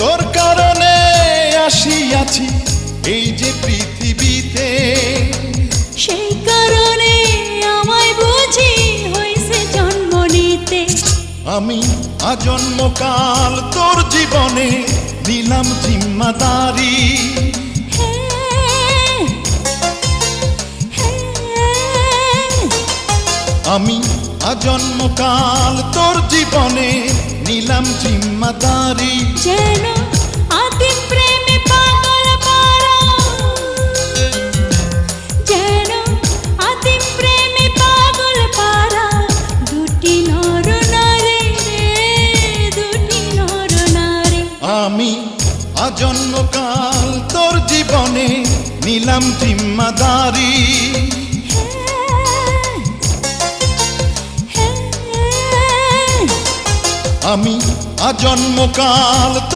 তোর কারণে আসিয়াছি এই যে পৃথিবীতে, সেই কারণে আমায় বুঝি হইছে জন্ম নিতে। আমি আজন্মকাল তোর জীবনে নিলাম জিম্মাদারি। আমি আজন্মকাল তোর জীবনে নিলাম জিম্মাদারি। যেন আদিম প্রেমে পাগল পারা, যেন আদিম প্রেমে পাগল পারা, দুটি নর নারী রে, দুটি নর নারী। আমি আজন্মকাল তোর জীবনে নিলাম জিম্মাদারি। আমি আজন্মকাল